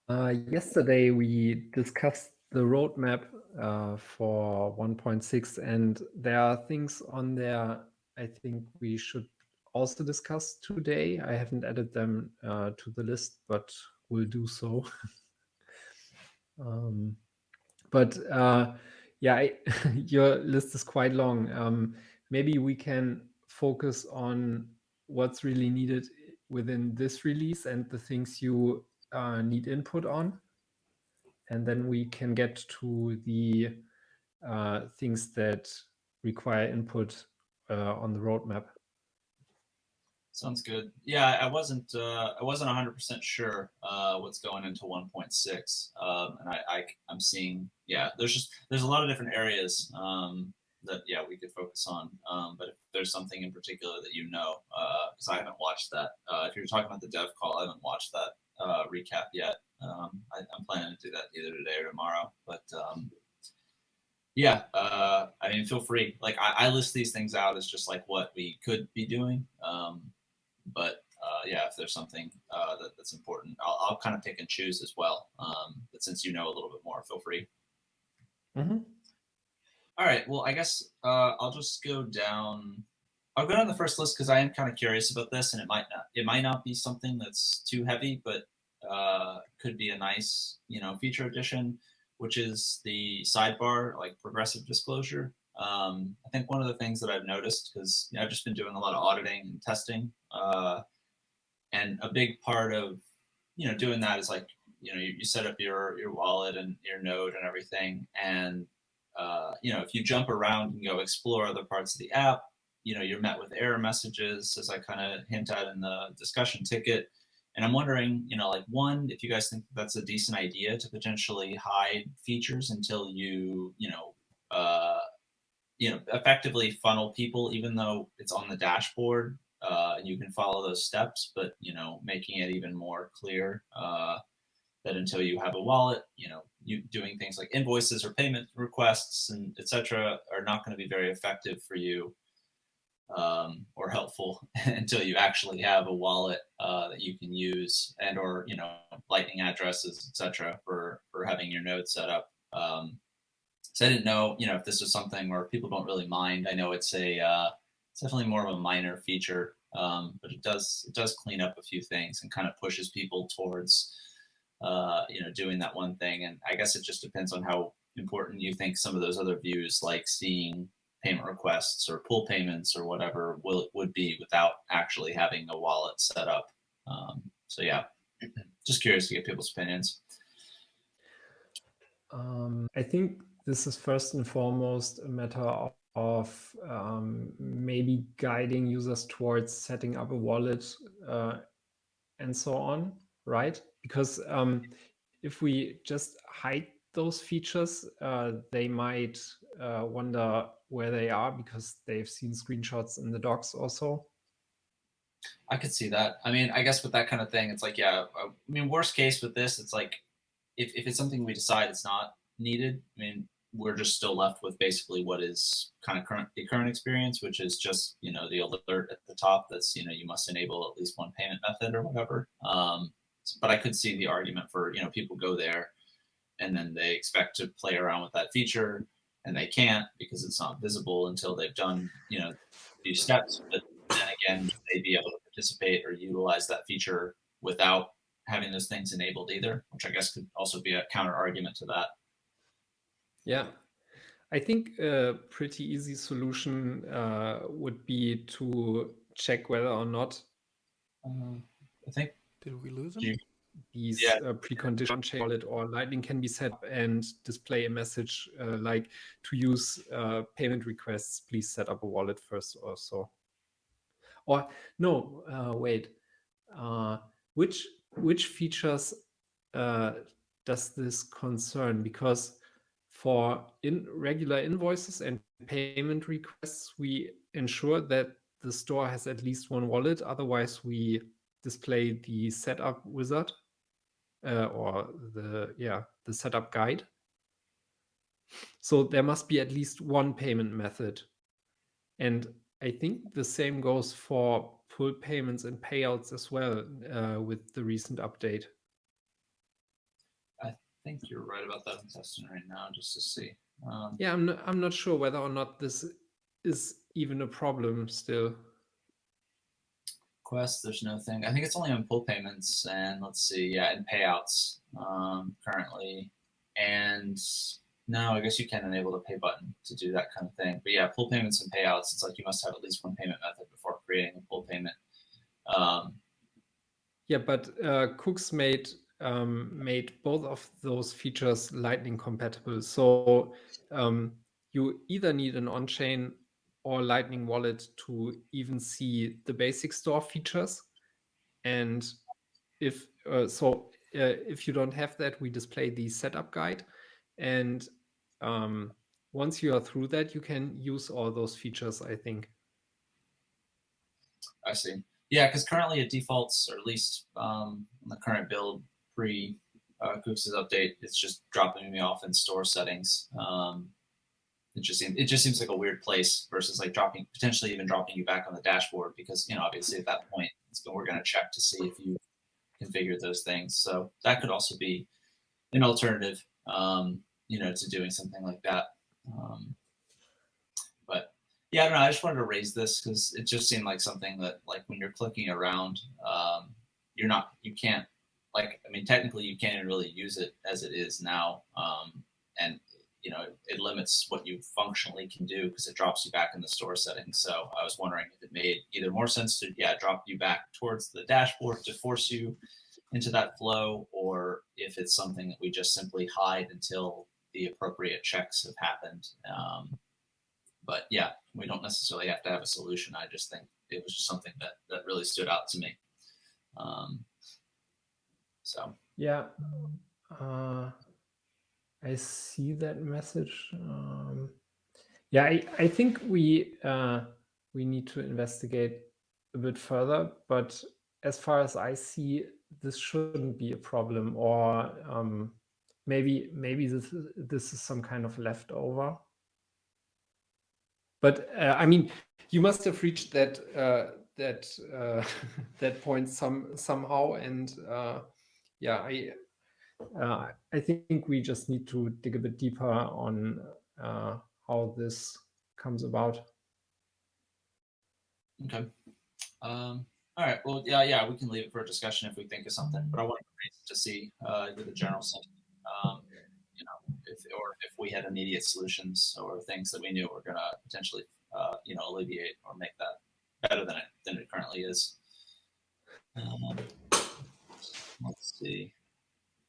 Yesterday we discussed the roadmap for 1.6, and there are things on there I think we should also discuss today. I haven't added them to the list, but will do so. But yeah, your list is quite long. Maybe we can focus on what's really needed within this release and the things you need input on. And then we can get to the things that require input on the roadmap. Sounds good. Yeah, I wasn't 100% sure what's going into 1.6, and I'm seeing, yeah, there's a lot of different areas that we could focus on. But if there's something in particular that because I haven't watched that. If you're talking about the dev call, I haven't watched that recap yet. I'm planning to do that either today or tomorrow. But yeah, I mean, feel free. Like I list these things out as just like what we could be doing. But yeah, if there's something that's important, I'll kind of pick and choose as well. But since you know a little bit more, feel free. Mm-hmm. All right. Well, I guess I'll just go down. I'll go down the first list because I am kind of curious about this, and it might not be something that's too heavy, but could be a nice feature addition, which is the sidebar, like progressive disclosure. I think one of the things that I've noticed, because I've just been doing a lot of auditing and testing, and a big part of doing that is like you set up your wallet and your node and everything, and if you jump around and go explore other parts of the app, you're met with error messages, as I kind of hint at in the discussion ticket. And I'm wondering, like, one, if you guys think that's a decent idea to potentially hide features until effectively funnel people, even though it's on the dashboard, and you can follow those steps, but making it even more clear that until you have a wallet, you doing things like invoices or payment requests and etc. are not going to be very effective for you, or helpful until you actually have a wallet that you can use, and or lightning addresses, etc. for having your node set up. So I didn't know if this was something where people don't really mind. I know it's definitely more of a minor feature, but it does clean up a few things and kind of pushes people towards doing that one thing. And I guess it just depends on how important you think some of those other views, like seeing payment requests or pull payments or whatever, would be without actually having a wallet set up. So yeah, just curious to get people's opinions. I think this is first and foremost a matter of maybe guiding users towards setting up a wallet and so on, right? Because if we just hide those features, they might wonder where they are because they've seen screenshots in the docs also. I could see that. I mean, I guess with that kind of thing, it's like, yeah, I mean, worst case with this, it's like, if it's something we decide it's not needed, I mean, we're just still left with basically what is kind of the current experience, which is just, the alert at the top that's, you must enable at least one payment method or whatever. But I could see the argument for, people go there and then they expect to play around with that feature and they can't because it's not visible until they've done, these steps. But then again, they'd be able to participate or utilize that feature without having those things enabled either, which I guess could also be a counter argument to that. Yeah, I think a pretty easy solution would be to check whether or not I think. Did we lose him? These precondition on-chain wallet or Lightning can be set up and display a message like, to use payment requests, please set up a wallet first or so. Or no, wait. Which features does this concern? Because for regular invoices and payment requests, we ensure that the store has at least one wallet. Otherwise, we display the setup wizard or the setup guide. So there must be at least one payment method. And I think the same goes for pull payments and payouts as well with the recent update. think you're right about that. I'm testing right now just to see. Yeah, I'm not sure whether or not this is even a problem still. Quest, there's no thing. I think it's only on pull payments and let's see, yeah, and payouts currently. And no, I guess you can enable the pay button to do that kind of thing. But yeah, pull payments and payouts, it's like you must have at least one payment method before creating a pull payment. Yeah, but Cooks made both of those features Lightning compatible. So you either need an on-chain or Lightning wallet to even see the basic store features. And if if you don't have that, we display the setup guide. And once you are through that, you can use all those features, I think. I see. Yeah, because currently it defaults, or at least on the current build pre Cooks' update, it's just dropping me off in store settings. It just seems like a weird place versus like potentially even dropping you back on the dashboard, because obviously at that point we're going to check to see if you configured those things. So that could also be an alternative, to doing something like that. But yeah, I don't know. I just wanted to raise this because it just seemed like something that, like, when you're clicking around, you can't, like, I mean, technically you can't even really use it as it is now. And it limits what you functionally can do because it drops you back in the store settings. So I was wondering if it made either more sense to drop you back towards the dashboard to force you into that flow, or if it's something that we just simply hide until the appropriate checks have happened. But yeah, we don't necessarily have to have a solution. I just think it was just something that really stood out to me. So yeah, I see that message. Yeah, I think we need to investigate a bit further, but as far as I see, this shouldn't be a problem, or maybe this is some kind of leftover. But I mean, you must have reached that that point somehow, and yeah, I think we just need to dig a bit deeper on how this comes about. Okay. All right. Well, yeah, we can leave it for a discussion if we think of something. But I wanted to see the general sentiment, if we had immediate solutions or things that we knew were going to potentially, alleviate or make that better than it currently is. Let's see.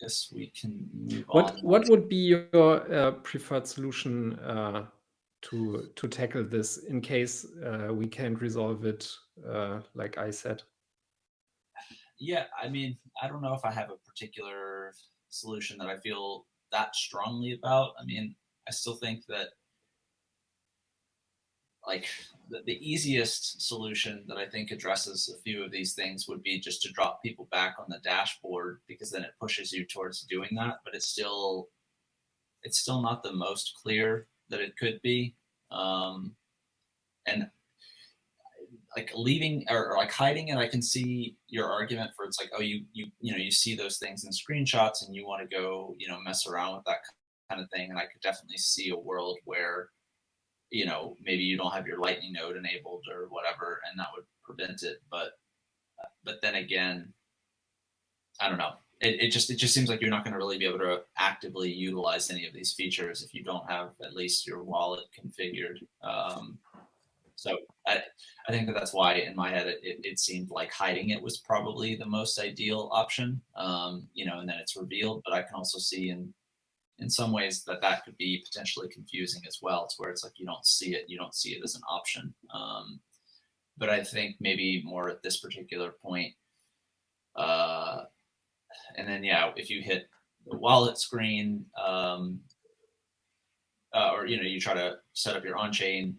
Guess we can move on. What would be your preferred solution to tackle this in case we can't resolve it, like I said? Yeah, I mean, I don't know if I have a particular solution that I feel that strongly about. I mean, I still think that, like, the easiest solution that I think addresses a few of these things would be just to drop people back on the dashboard, because then it pushes you towards doing that. But it's still not the most clear that it could be. And like leaving or like hiding it, I can see your argument for, it's like, oh, you see those things in screenshots and you want to go mess around with that kind of thing. And I could definitely see a world where maybe you don't have your Lightning node enabled or whatever, and that would prevent it. But then again, I don't know. It just seems like you're not going to really be able to actively utilize any of these features if you don't have at least your wallet configured. So I think that's why in my head it seemed like hiding it was probably the most ideal option. And then it's revealed. But I can also see in some ways that could be potentially confusing as well, to where it's like you don't see it as an option. But I think maybe more at this particular point, and then if you hit the wallet screen, or you try to set up your on-chain,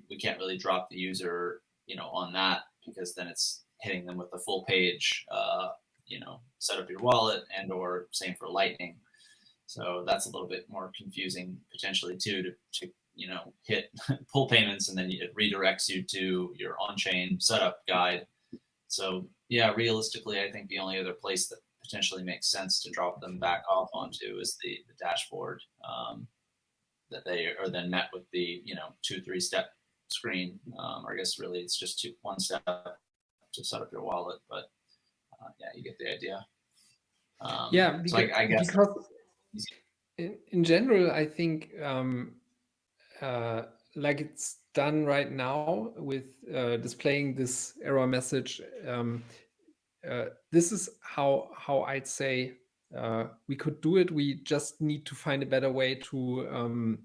we can't really drop the user on that, because then it's hitting them with the full page, set up your wallet, and or same for Lightning. So that's a little bit more confusing potentially too, to hit pull payments, and then it redirects you to your on-chain setup guide. So yeah, realistically, I think the only other place that potentially makes sense to drop them back off onto is the dashboard that they are then met with the 2-3 step screen. Or I guess really it's just one step to set up your wallet, but yeah, you get the idea. Yeah, so I guess because in general, I think like it's done right now with displaying this error message. This is how I'd say we could do it. We just need to find a better way to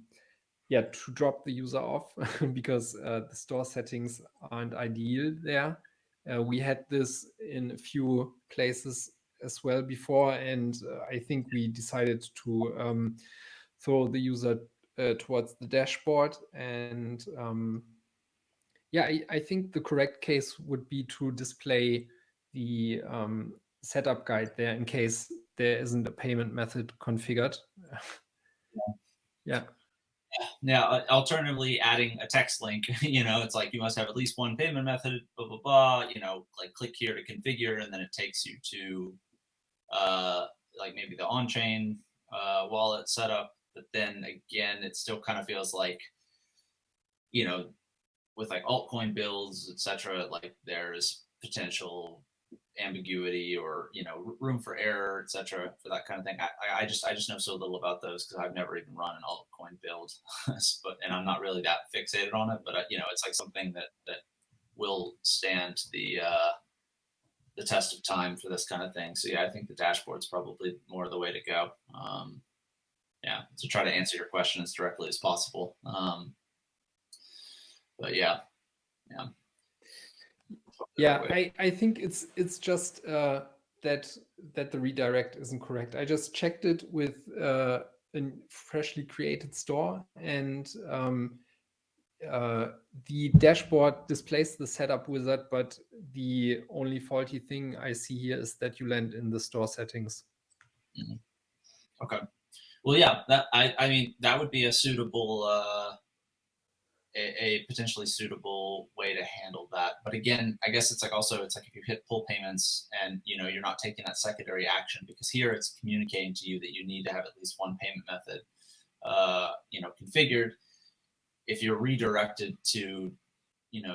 to drop the user off because the store settings aren't ideal there. We had this in a few places as well before, and I think we decided to throw the user towards the dashboard. And yeah, I think the correct case would be to display the setup guide there in case there isn't a payment method configured. Yeah. Yeah, alternatively adding a text link, it's like you must have at least one payment method, blah, blah, blah, like click here to configure, and then it takes you to like maybe the on-chain wallet setup. But then again, it still kind of feels like, with like altcoin builds, etc., like there's potential ambiguity or room for error, etc., for that kind of thing. I just know so little about those because I've never even run an altcoin build, and I'm not really that fixated on it. But it's like something that will stand the test of time for this kind of thing. So yeah, I think the dashboard's probably more the way to go. Yeah, to try to answer your question as directly as possible. But yeah. Yeah, I think it's just that the redirect isn't correct. I just checked it with a freshly created store, and the dashboard displays the setup wizard, but the only faulty thing I see here is that you land in the store settings. Mm-hmm. Okay. Well, yeah, I mean that would be a suitable a potentially suitable way to handle that. But again, I guess it's like if you hit pull payments and you're not taking that secondary action, because here it's communicating to you that you need to have at least one payment method configured. If you're redirected to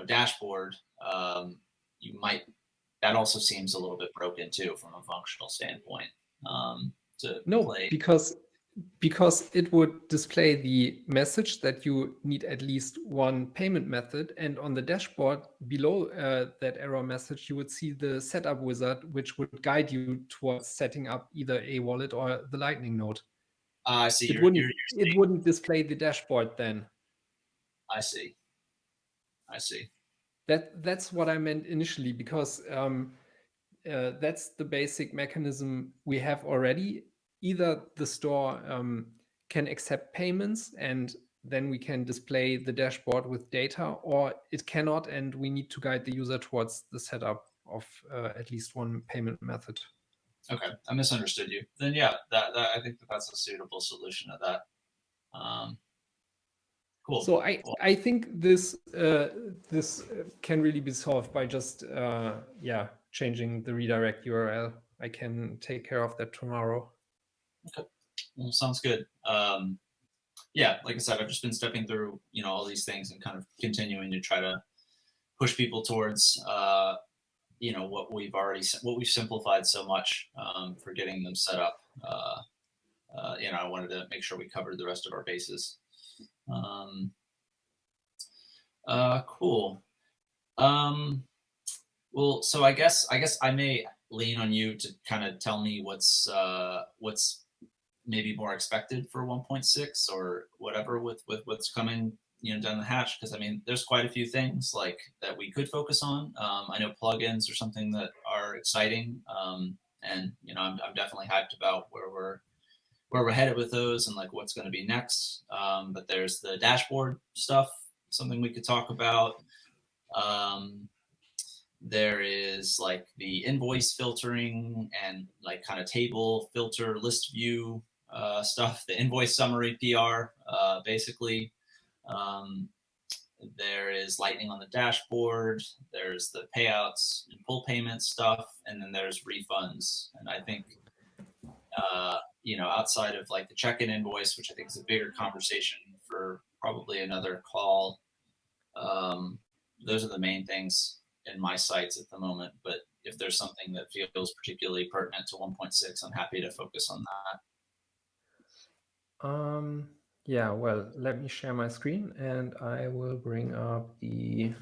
dashboard, that also seems a little bit broken too from a functional standpoint. Because it would display the message that you need at least one payment method, and on the dashboard below that error message you would see the setup wizard, which would guide you towards setting up either a wallet or the Lightning node. I see. It wouldn't display the dashboard then. I see. That's what I meant initially, because that's the basic mechanism we have already. Either the store can accept payments and then we can display the dashboard with data, or it cannot and we need to guide the user towards the setup of at least one payment method. Okay, I misunderstood you. Then yeah, that I think that's a suitable solution to that. Cool. So I think this can really be solved by just changing the redirect URL. I can take care of that tomorrow. Okay, well, sounds good. Yeah, like I said, I've just been stepping through all these things and kind of continuing to try to push people towards what we've simplified so much for getting them set up. I wanted to make sure we covered the rest of our bases. Cool. Well, so I guess I may lean on you to kind of tell me what's maybe more expected for 1.6 or whatever with what's coming down the hatch, because I mean there's quite a few things like that we could focus on. I know plugins are something that are exciting, and I'm definitely hyped about where we're headed with those and like what's going to be next. But there's the dashboard stuff, something we could talk about. There is like the invoice filtering and like kind of table filter list view stuff, the invoice summary PR, basically. There is Lightning on the dashboard. There's the payouts and pull payment stuff, and then there's refunds. And I think you know, outside of like the check-in invoice, which I think is a bigger conversation for probably another call. Those are the main things in my sites at the moment. But if there's something that feels particularly pertinent to 1.6, I'm happy to focus on that. Yeah, well, let me share my screen and I will bring up the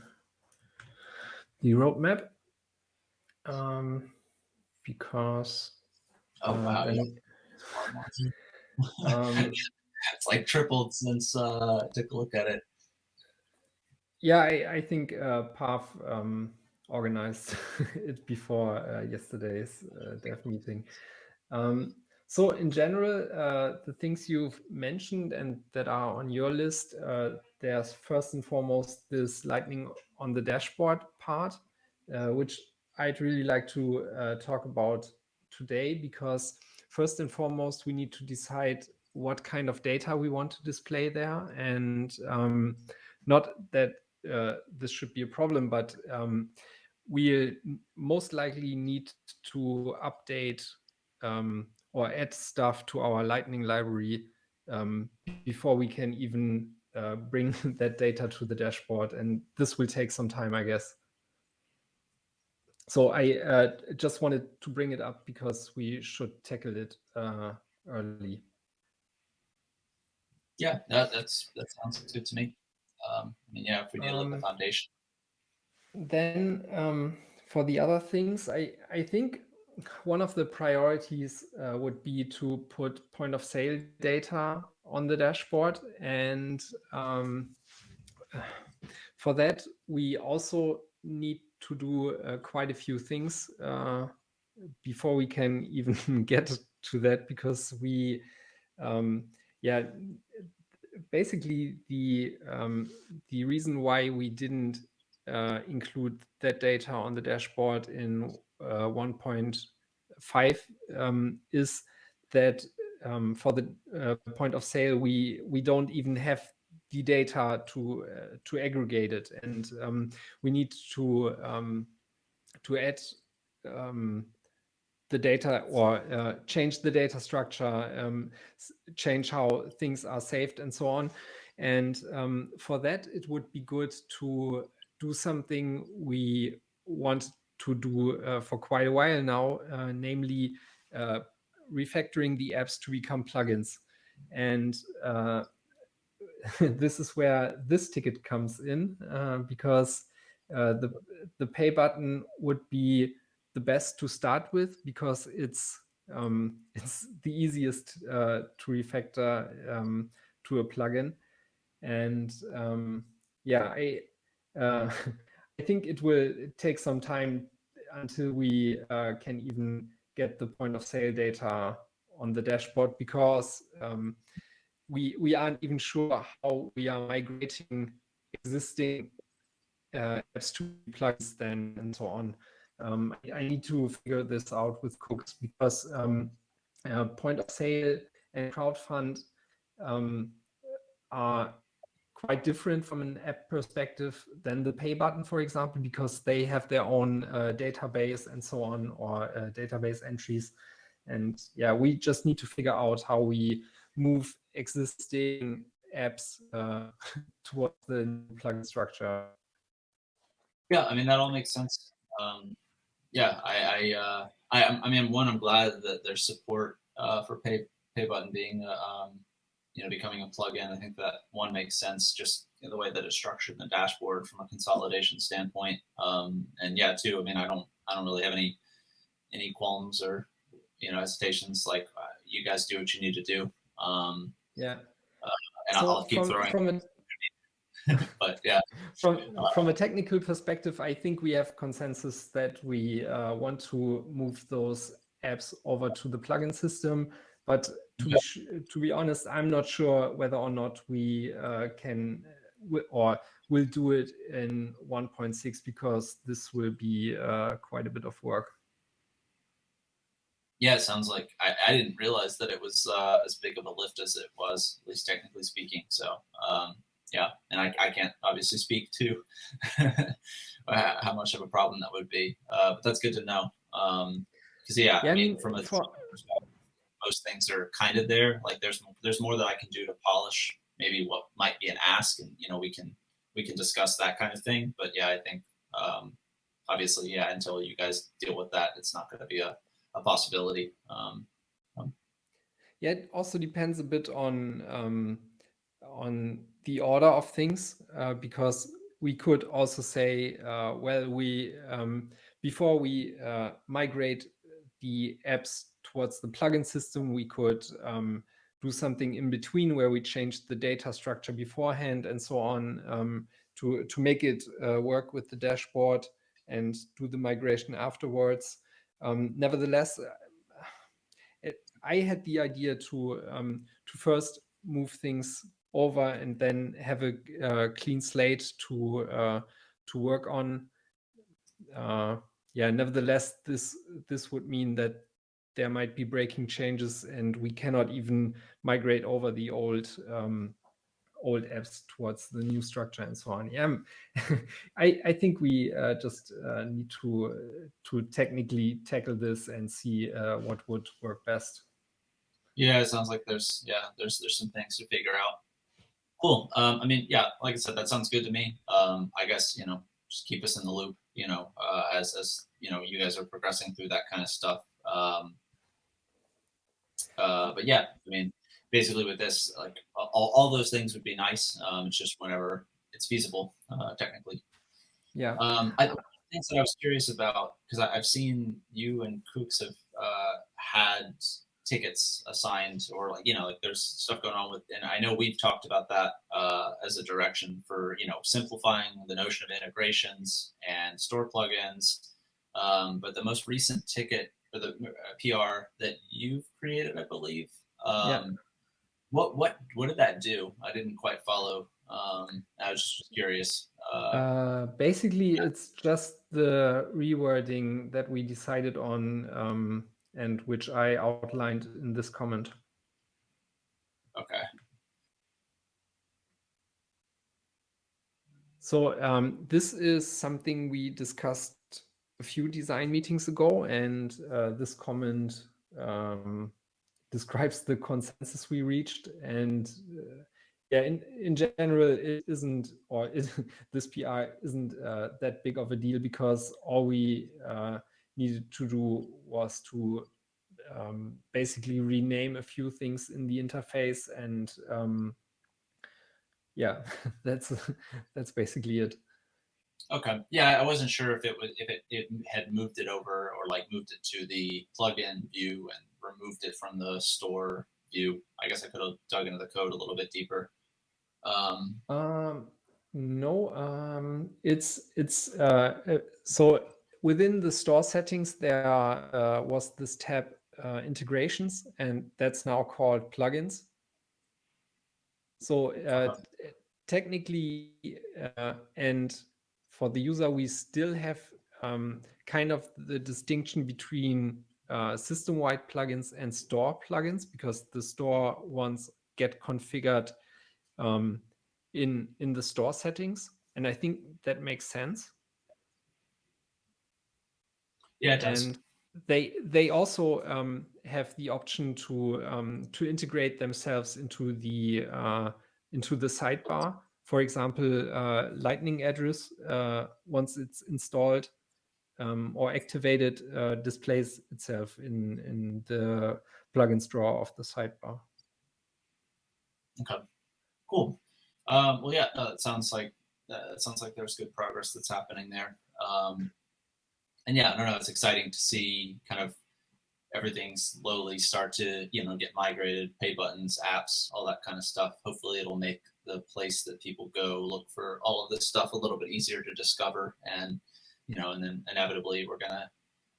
roadmap, because wow, then, it's like tripled since I took a look at it. Yeah, I think Pav organized it before yesterday's dev meeting. So in general, the things you've mentioned and that are on your list, there's first and foremost this lightning on the dashboard part, which I'd really like to talk about today, because first and foremost, we need to decide what kind of data we want to display there. And not that this should be a problem, but we most likely need to update or add stuff to our Lightning library before we can even bring that data to the dashboard. And this will take some time, I guess. So I just wanted to bring it up because we should tackle it early. Yeah, that sounds good to me. I mean, yeah, if we need to look at the foundation. Then for the other things, I think one of the priorities would be to put point of sale data on the dashboard. And for that, we also need to do quite a few things before we can even get to that, because we, yeah, basically the reason why we didn't include that data on the dashboard in 1.5 is that for the point of sale, we don't even have the data to aggregate it, and we need to add the data, or change the data structure, change how things are saved, and so on. And for that, it would be good to do something we want to do for quite a while now, namely refactoring the apps to become plugins. And this is where this ticket comes in, because the pay button would be the best to start with, because it's the easiest to refactor to a plugin. And yeah, I think it will take some time until we can even get the point of sale data on the dashboard, because we aren't even sure how we are migrating existing apps to plugins then, and so on. I need to figure this out with cooks, because point of sale and crowdfund are quite different from an app perspective than the pay button, for example, because they have their own database and so on, or database entries. And yeah, we just need to figure out how we move existing apps towards the new plugin structure. Yeah, I mean, that all makes sense. Yeah, I mean, one, I'm glad that there's support for pay button being you know, becoming a plugin. I think that one makes sense, just the way that it's structured in the dashboard from a consolidation standpoint. And yeah, two, I mean, I don't really have any qualms or, you know, hesitations. Like, you guys do what you need to do. Yeah. And so I'll keep throwing. But yeah, from a technical perspective, I think we have consensus that we want to move those apps over to the plugin system. But to be honest, I'm not sure whether or not we can or will do it in 1.6, because this will be quite a bit of work. Yeah, it sounds like I didn't realize that it was as big of a lift as it was, at least technically speaking. So yeah, and I can't obviously speak to how much of a problem that would be, but that's good to know. Because yeah, I mean, from a perspective. most things are kind of there. Like there's more that I can do to polish maybe what might be an ask, and we can discuss that kind of thing. But yeah, I think obviously, yeah, until you guys deal with that, it's not going to be a possibility. Yeah, it also depends a bit on the order of things, because we could also say, well, we before we migrate the apps towards the plugin system, we could do something in between where we change the data structure beforehand and so on, to make it work with the dashboard and do the migration afterwards. Nevertheless, I had the idea to first move things over and then have a clean slate to work on. Yeah, nevertheless, this would mean that there might be breaking changes, and we cannot even migrate over the old apps towards the new structure and so on. Yeah, I think we just need to technically tackle this and see what would work best. Yeah, it sounds like there's some things to figure out. Cool. I mean, yeah, like I said, that sounds good to me. I guess just keep us in the loop. As you guys are progressing through that kind of stuff. But yeah, I mean, basically with this, like all those things would be nice. It's just whenever it's feasible, technically. Yeah. Things that I was curious about, because I've seen you and Kooks have had tickets assigned, or like there's stuff going on with, and I know we've talked about that as a direction for simplifying the notion of integrations and store plugins. But the most recent ticket for the PR that you've created, I believe. Yeah. What did that do? I didn't quite follow. I was just curious. Basically, it's just the rewording that we decided on, and which I outlined in this comment. Okay. So this is something we discussed a few design meetings ago, and this comment describes the consensus we reached. And yeah, in general, it isn't, or this PR isn't that big of a deal, because all we needed to do was to basically rename a few things in the interface, and yeah, that's basically it. Okay. Yeah, I wasn't sure if it had moved it over, or like moved it to the plugin view and removed it from the store view. I guess I could have dug into the code a little bit deeper. No, it's so within the store settings there was this tab integrations, and that's now called plugins. So technically, and for the user, we still have kind of the distinction between system-wide plugins and store plugins, because the store ones get configured in the store settings, and I think that makes sense. Yeah, it does. And they also have the option to integrate themselves into the sidebar. For example, Lightning address, once it's installed or activated, displays itself in the plugins drawer of the sidebar. Okay, cool. Well, yeah, it sounds like there's good progress that's happening there. And yeah, I don't know. It's exciting to see kind of everything slowly start to get migrated, pay buttons, apps, all that kind of stuff. Hopefully, it'll make the place that people go look for all of this stuff a little bit easier to discover, and and then inevitably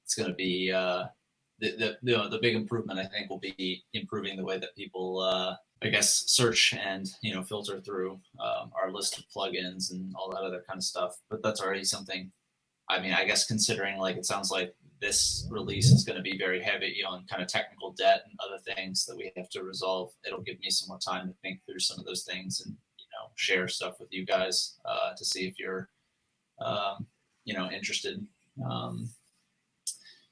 it's gonna be the big improvement. I think will be improving the way that people I guess search and filter through our list of plugins and all that other kind of stuff. But that's already something. I mean, I guess considering like it sounds like this release is going to be very heavy on kind of technical debt and other things that we have to resolve. It'll give me some more time to think through some of those things and share stuff with you guys to see if you're interested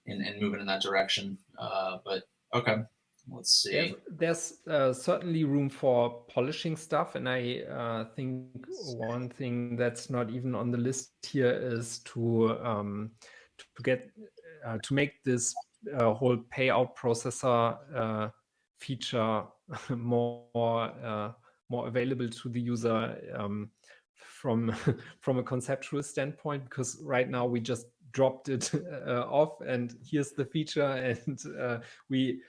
in moving in that direction. But okay, Let's see. There's certainly room for polishing stuff, and I think one thing that's not even on the list here is to get to make this whole payout processor feature more available to the user from from a conceptual standpoint, because right now we just dropped it off and here's the feature, and we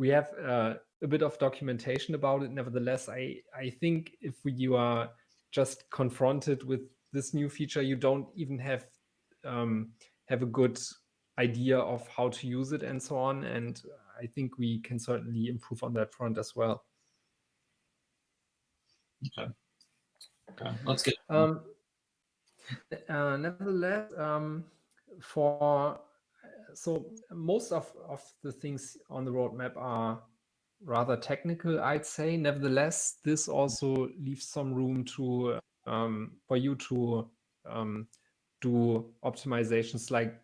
have a bit of documentation about it. Nevertheless, I think if you are just confronted with this new feature, you don't even have a good idea of how to use it and so on. And I think we can certainly improve on that front as well. Okay. Let's get. Nevertheless, so most of the things on the roadmap are rather technical, I'd say. Nevertheless, this also leaves some room to for you to do optimizations like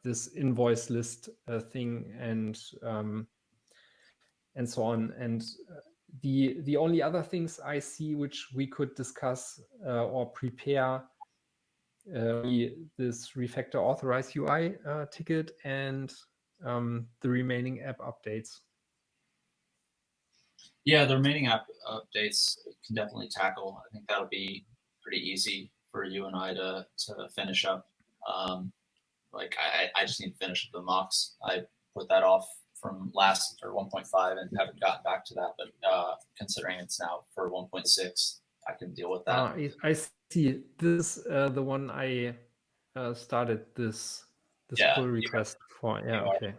this invoice list thing and so on. And the only other things I see which we could discuss or prepare this Refactor Authorize UI ticket and the remaining app updates. Yeah, the remaining app updates can definitely tackle. I think that'll be pretty easy for you and I to finish up. Like I just need to finish up the mocks. I put that off from last or 1.5 and haven't gotten back to that. But considering it's now for 1.6, I can deal with that. I see. This the one I started this pull request for. Yeah. Okay.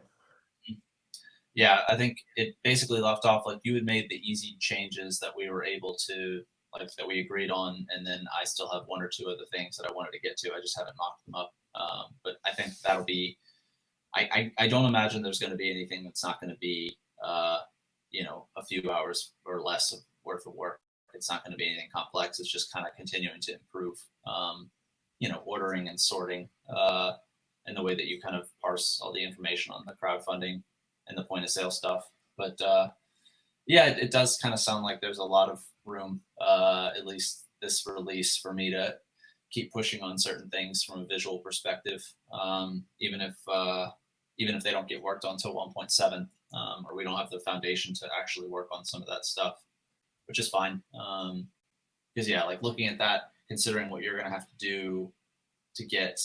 Yeah, I think it basically left off like you had made the easy changes that we were able to, like that we agreed on, and then I still have one or two other things that I wanted to get to. I just haven't mocked them up. But I think that'll be. I don't imagine there's going to be anything that's not going to be, a few hours or less of worth of work. It's not going to be anything complex. It's just kind of continuing to improve, ordering and sorting, and the way that you kind of parse all the information on the crowdfunding and the point of sale stuff. But it does kind of sound like there's a lot of room, at least this release, for me to keep pushing on certain things from a visual perspective, even if they don't get worked on until 1.7, or we don't have the foundation to actually work on some of that stuff, which is fine. Because like looking at that, considering what you're going to have to do to get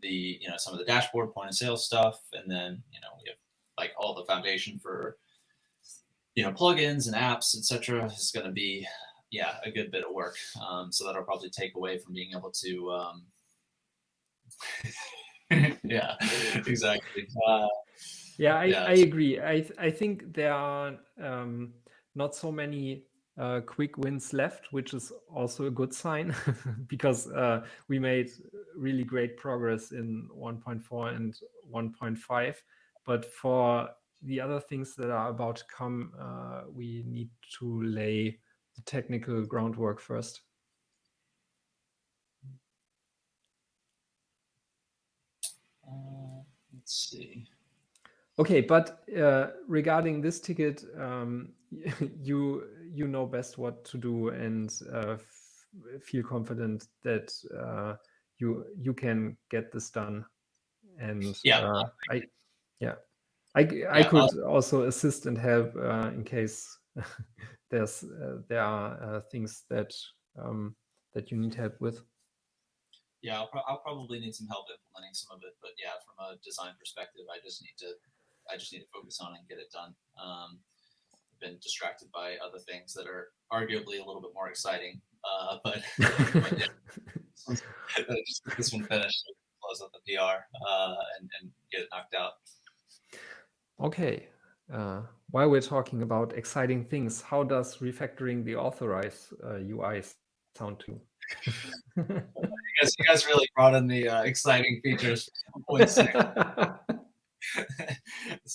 the, some of the dashboard point of sale stuff, and then, we have like all the foundation for, plugins and apps, etc., is going to be, a good bit of work. So that'll probably take away from being able to, yeah, exactly. I agree. I think there are not so many quick wins left, which is also a good sign because we made really great progress in 1.4 and 1.5. But for the other things that are about to come, we need to lay the technical groundwork first. Let's see. Okay, but regarding this ticket, you know best what to do, and feel confident that you can get this done. And I could also assist and help in case there are things that you need help with. Yeah, I'll probably need some help implementing some of it, but from a design perspective, I just need to focus on it and get it done. I've been distracted by other things that are arguably a little bit more exciting, but just get this one finished, close up the PR, and get it knocked out. Okay. While we're talking about exciting things, how does refactoring the Authorize UI sound to you? You guys really brought in the exciting features. It's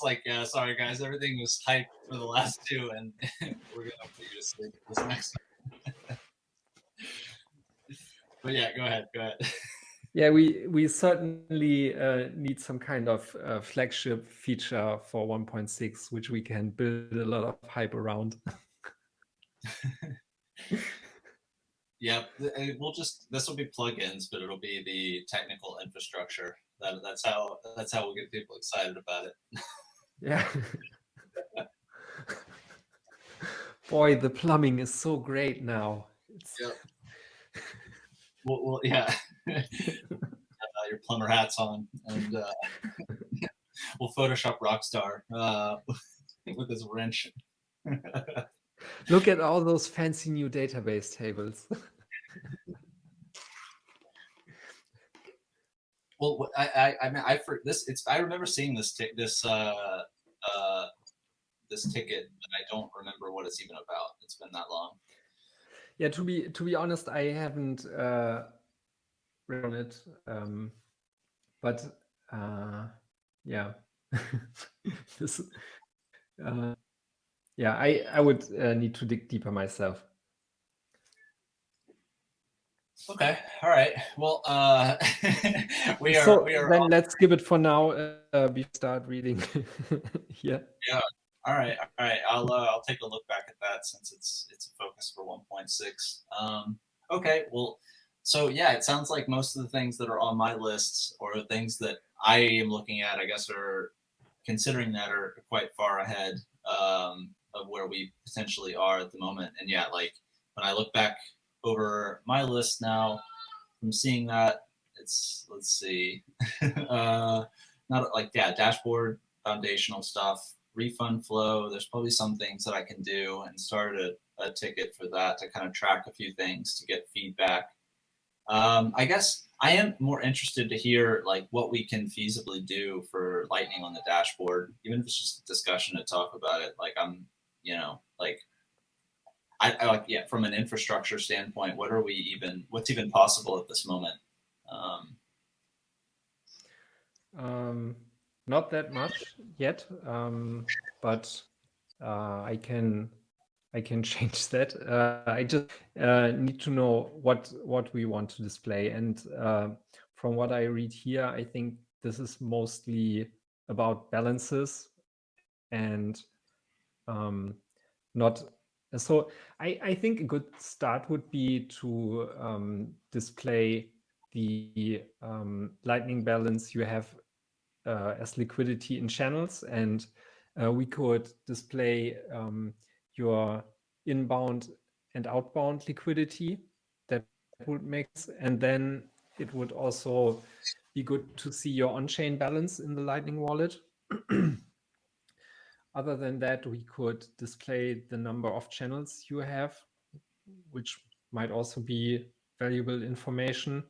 like, sorry guys, everything was hyped for the last two, and we're gonna put you to sleep with this next one. But go ahead. Yeah, we certainly need some kind of flagship feature for 1.6, which we can build a lot of hype around. Yeah, this will be plugins, but it'll be the technical infrastructure. That's how we'll get people excited about it. Yeah. Boy, the plumbing is so great now. Yep. Well, yeah. Your plumber hats on, and we'll Photoshop Rockstar with his wrench. Look at all those fancy new database tables. Well, I mean, I remember seeing this ticket, but I don't remember what it's even about. It's been that long. Yeah, to be honest, I haven't read on it, but yeah, this, yeah, I would need to dig deeper myself. Okay, all right. Well, we are. Then let's skip it for now. Before we start reading. Yeah. Yeah. All right. I'll take a look back at that since it's a focus for 1.6. Okay. Well, so yeah, it sounds like most of the things that are on my lists or things that I am looking at, I guess, are considering that are quite far ahead of where we potentially are at the moment. And yeah, like when I look back over my list now, from seeing that, let's see, not like dashboard, foundational stuff, refund flow. There's probably some things that I can do and start a ticket for that to kind of track a few things to get feedback. I guess I am more interested to hear like what we can feasibly do for Lightning on the dashboard, even if it's just a discussion to talk about it. Like I'm, like I like, yeah, from an infrastructure standpoint, what's even possible at this moment? Not that much yet, but I can change that. I just need to know what we want to display. And from what I read here, I think this is mostly about balances and not. So I think a good start would be to display the Lightning balance you have as liquidity in channels, and we could display your inbound and outbound liquidity. That would make sense. And then it would also be good to see your on-chain balance in the Lightning wallet. Other than that, we could display the number of channels you have, which might also be valuable information.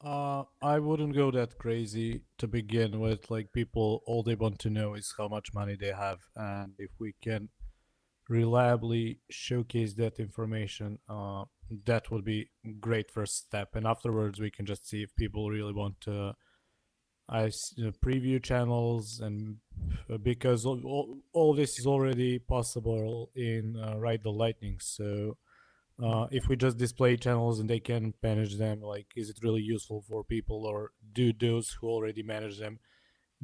I wouldn't go that crazy to begin with. Like, people, all they want to know is how much money they have, and if we can reliably showcase that information, that would be great first step. And afterwards, we can just see if people really want to preview channels, and because all this is already possible in Ride the Lightning. So if we just display channels and they can manage them, like, is it really useful for people, or do those who already manage them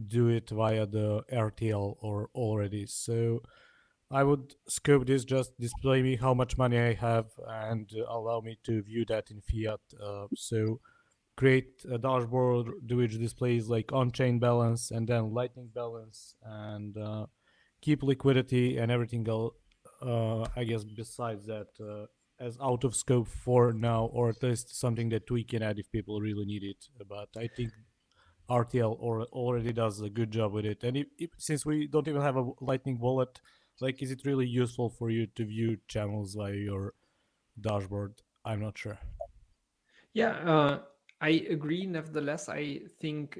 do it via the RTL or already? So I would scope this, just display me how much money I have and allow me to view that in fiat. So create a dashboard which displays like on-chain balance and then Lightning balance, and keep liquidity and everything else, I guess, besides that, as out of scope for now, or at least something that we can add if people really need it. But I think RTL already does a good job with it. And since we don't even have a Lightning wallet, like, is it really useful for you to view channels via your dashboard? I'm not sure. Yeah, I agree. Nevertheless, I think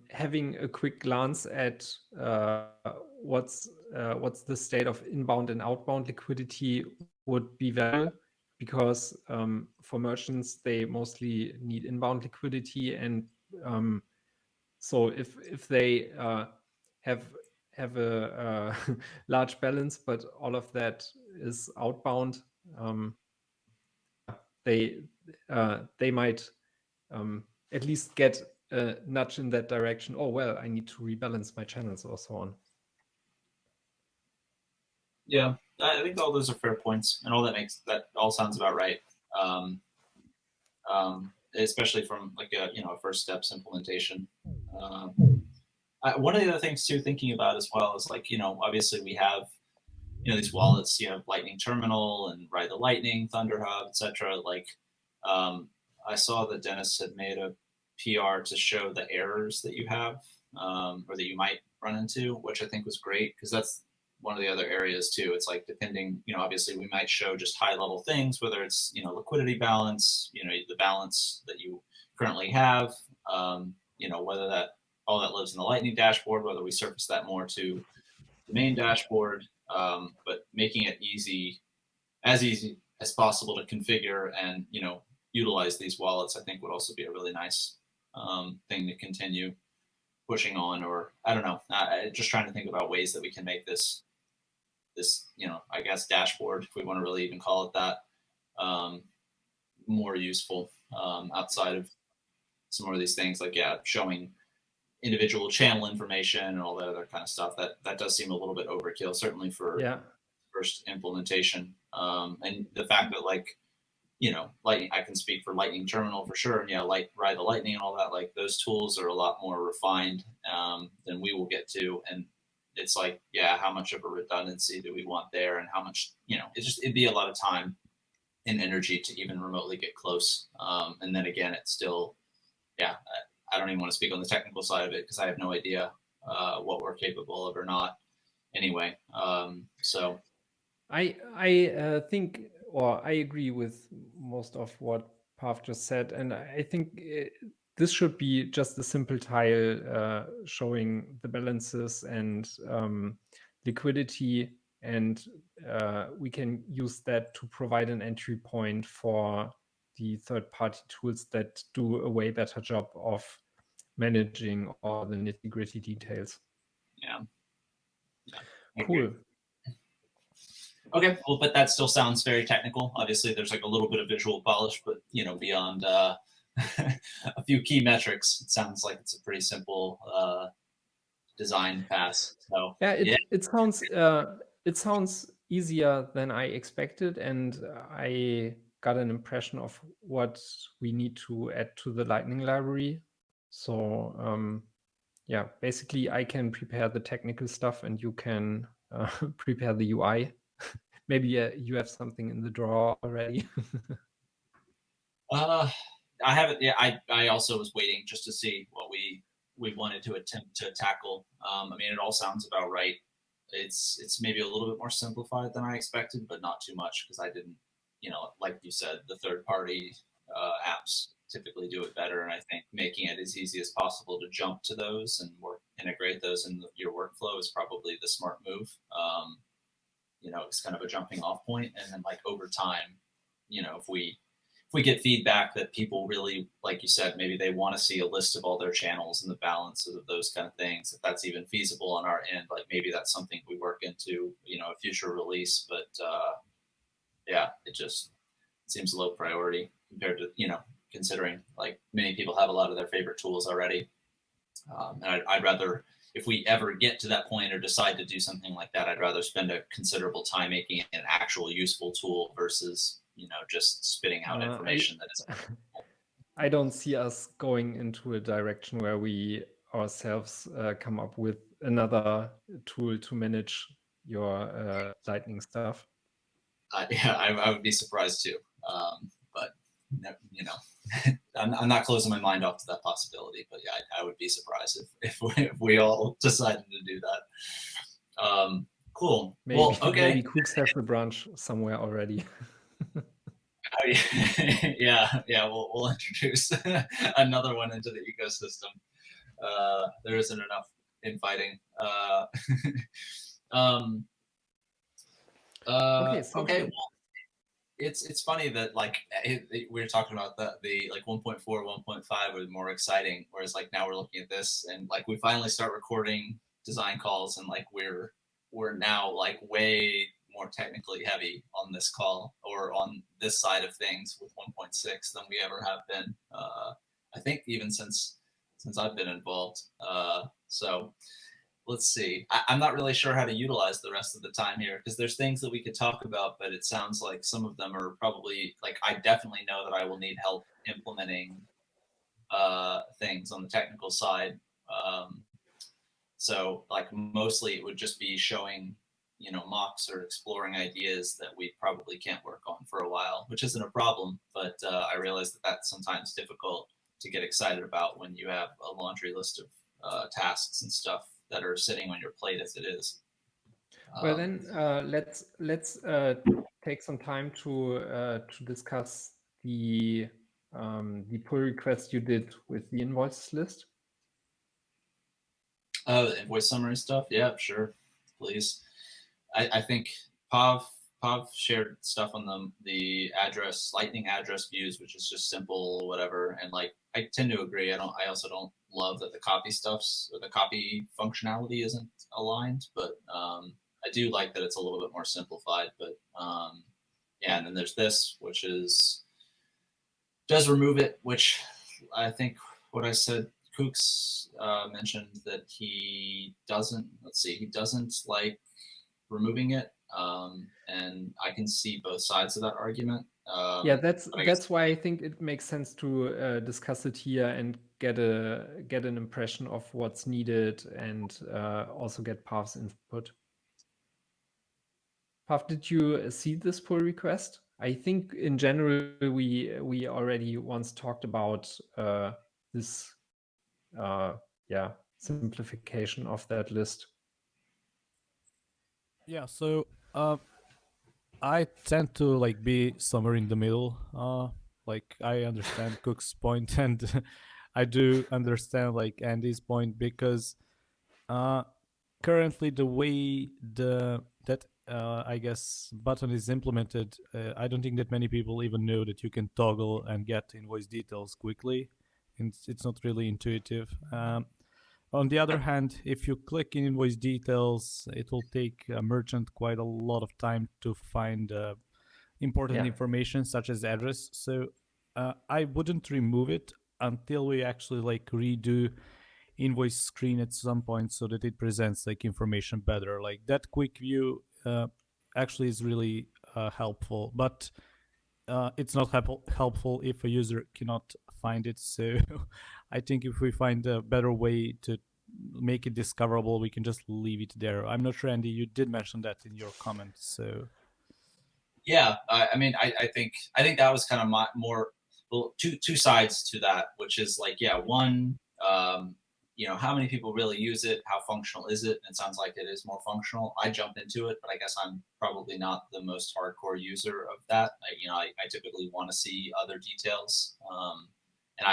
having a quick glance at what's the state of inbound and outbound liquidity would be valuable, because for merchants, they mostly need inbound liquidity, and so if they have a large balance, but all of that is outbound, they might at least get a nudge in that direction. Oh, well, I need to rebalance my channels or so on. Yeah, I think all those are fair points, and that all sounds about right. Especially from like a first steps implementation. One of the other things too, thinking about as well is like obviously we have these wallets, Lightning Terminal and Ride the Lightning, Thunderhub, etc. Like I saw that Dennis had made a PR to show the errors that you have or that you might run into, which I think was great because that's one of the other areas too. It's like depending, obviously we might show just high level things, whether it's, liquidity balance, the balance that you currently have, whether that all that lives in the Lightning dashboard, whether we surface that more to the main dashboard, but making it easy as possible to configure and, utilize these wallets, I think would also be a really nice thing to continue pushing on, or I don't know, just trying to think about ways that we can make this, I guess dashboard, if we want to really even call it that, more useful outside of some more of these things like, showing individual channel information and all that other kind of stuff. That does seem a little bit overkill, certainly for first implementation. And the fact that Lightning, I can speak for Lightning Terminal for sure. And Ride the Lightning and all that, like those tools are a lot more refined than we will get to. And it's like, how much of a redundancy do we want there? And how much, it'd be a lot of time and energy to even remotely get close. And then again, it's still, I don't even want to speak on the technical side of it because I have no idea what we're capable of or not. Anyway, so. I think, or I agree with most of what Pav just said, and I think this should be just a simple tile showing the balances and liquidity, and we can use that to provide an entry point for the third-party tools that do a way better job of managing all the nitty-gritty details. Cool. Okay, well, but that still sounds very technical. Obviously, there's like a little bit of visual polish, but beyond a few key metrics, it sounds like it's a pretty simple design pass. So it sounds easier than I expected, and I got an impression of what we need to add to the Lightning library. So basically, I can prepare the technical stuff, and you can prepare the UI. Maybe you have something in the drawer already. I haven't. I also was waiting just to see what we wanted to attempt to tackle. I mean, it all sounds about right. It's maybe a little bit more simplified than I expected, but not too much because I didn't, like you said, the third party apps typically do it better, and I think making it as easy as possible to jump to those and integrate those in your workflow is probably the smart move. It's kind of a jumping off point, and then like over time, if we get feedback that people really, like you said, maybe they want to see a list of all their channels and the balances of those kind of things, if that's even feasible on our end, like maybe that's something we work into, a future release. But it just seems low priority compared to, considering like many people have a lot of their favorite tools already. And I'd rather, if we ever get to that point or decide to do something like that, I'd rather spend a considerable time making an actual useful tool versus, just spitting out information that is. I don't see us going into a direction where we ourselves come up with another tool to manage your Lightning stuff. I would be surprised too. But I'm not closing my mind off to that possibility. But I would be surprised if we all decided to do that. Cool. Maybe Cooks has the branch somewhere already. We'll introduce another one into the ecosystem. There isn't enough infighting. Okay. Well, it's funny that like we were talking about the like 1.4, 1.5 was more exciting, whereas like now we're looking at this and like we finally start recording design calls and like we're now like way more technically heavy on this call or on this side of things with 1.6 than we ever have been. I think even since I've been involved. So let's see. I'm not really sure how to utilize the rest of the time here because there's things that we could talk about, but it sounds like some of them are probably like, I definitely know that I will need help implementing things on the technical side. So like mostly it would just be showing, mocks or exploring ideas that we probably can't work on for a while, which isn't a problem, but I realize that that's sometimes difficult to get excited about when you have a laundry list of tasks and stuff that are sitting on your plate as it is. Well, then let's take some time to discuss the pull request you did with the invoices list. The invoice summary stuff, yeah, sure, please. I think Pav shared stuff on the address, lightning address views, which is just simple, whatever. And like, I tend to agree. I also don't love that the copy stuffs or the copy functionality isn't aligned, but I do like that it's a little bit more simplified. But yeah, and then there's this, which does remove it, which I think what I said, Kooks mentioned that he doesn't like removing it, and I can see both sides of that argument. Yeah, that's why I think it makes sense to discuss it here and get an impression of what's needed and also get Pav's input. Pav, did you see this pull request? I think in general we already once talked about this simplification of that list. Yeah, so I tend to like be somewhere in the middle. Like I understand Cook's point and I do understand like Andy's point because currently the way that I guess button is implemented, I don't think that many people even know that you can toggle and get invoice details quickly. And it's not really intuitive. On the other hand, if you click in invoice details, it will take a merchant quite a lot of time to find important information such as address. So I wouldn't remove it until we actually like redo invoice screen at some point so that it presents like information better. Like that quick view actually is really helpful, but it's not helpful if a user cannot find it. So I think if we find a better way to make it discoverable, we can just leave it there. I'm not sure, Andy, you did mention that in your comments. So yeah, I mean, I think that was kind of two sides to that, which is like, yeah, one, how many people really use it? How functional is it? It sounds like it is more functional. I jumped into it, but I guess I'm probably not the most hardcore user of that. I typically want to see other details. And